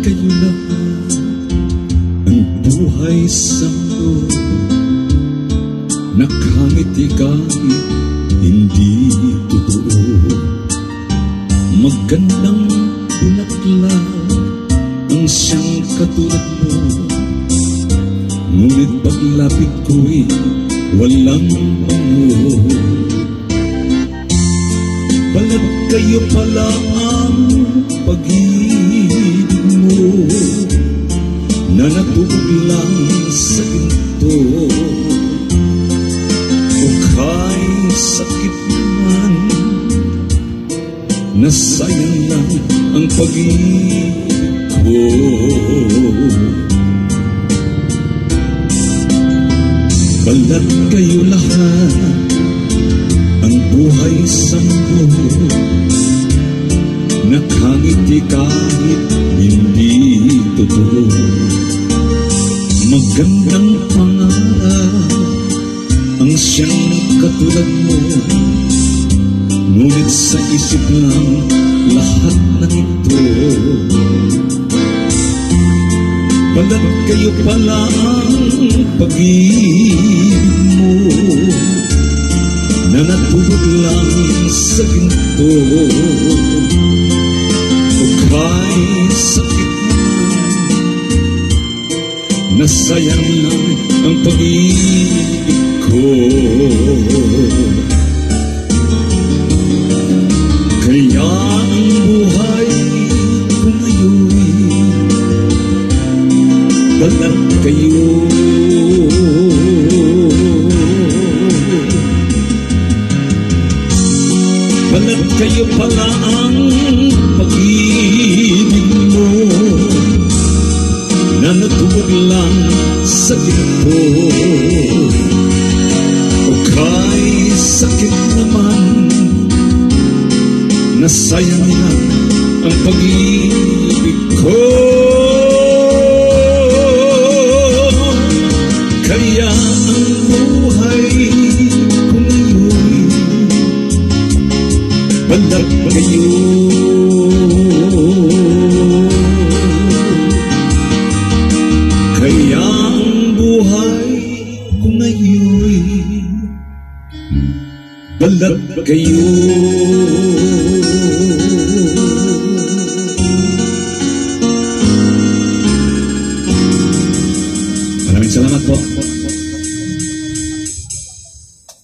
kayo lahat. Ang buhay sa mundo, nakangiti kahit hindi totoo. Magandang bulaklak ang siyang katulad mo, ngunit paglapit ko'y walang bango. Balag kayo pala ang pag-ibig mo, na natubog lang sa ginto. O kay sakit naman, nasayang lang ang pag-ibig ko. Balat kayo lahat, ang buhay sa mundo, nakangiti kahit hindi totoo. Magandang pangarap ang siyang katulad mo, ngunit sa isip lang lahat ng ito. Balat kayo pala ang pag-ibig mo, na natubog lang sa ginto. O kay sakit naman, nasayang lang ang pag-ibig ko. Kaya ang buhay ko ngayon'y balat kayo. Balat kayo pala ang pag-ibig mo, na natubog lang sa ginto. O kay sakit naman, nasayang lang ang pag-ibig ko. Kaya ang buhay ko ngayon'y balat kayo. Kaya ang buhay ko ngayon'y balat kayo. Maraming salamat po.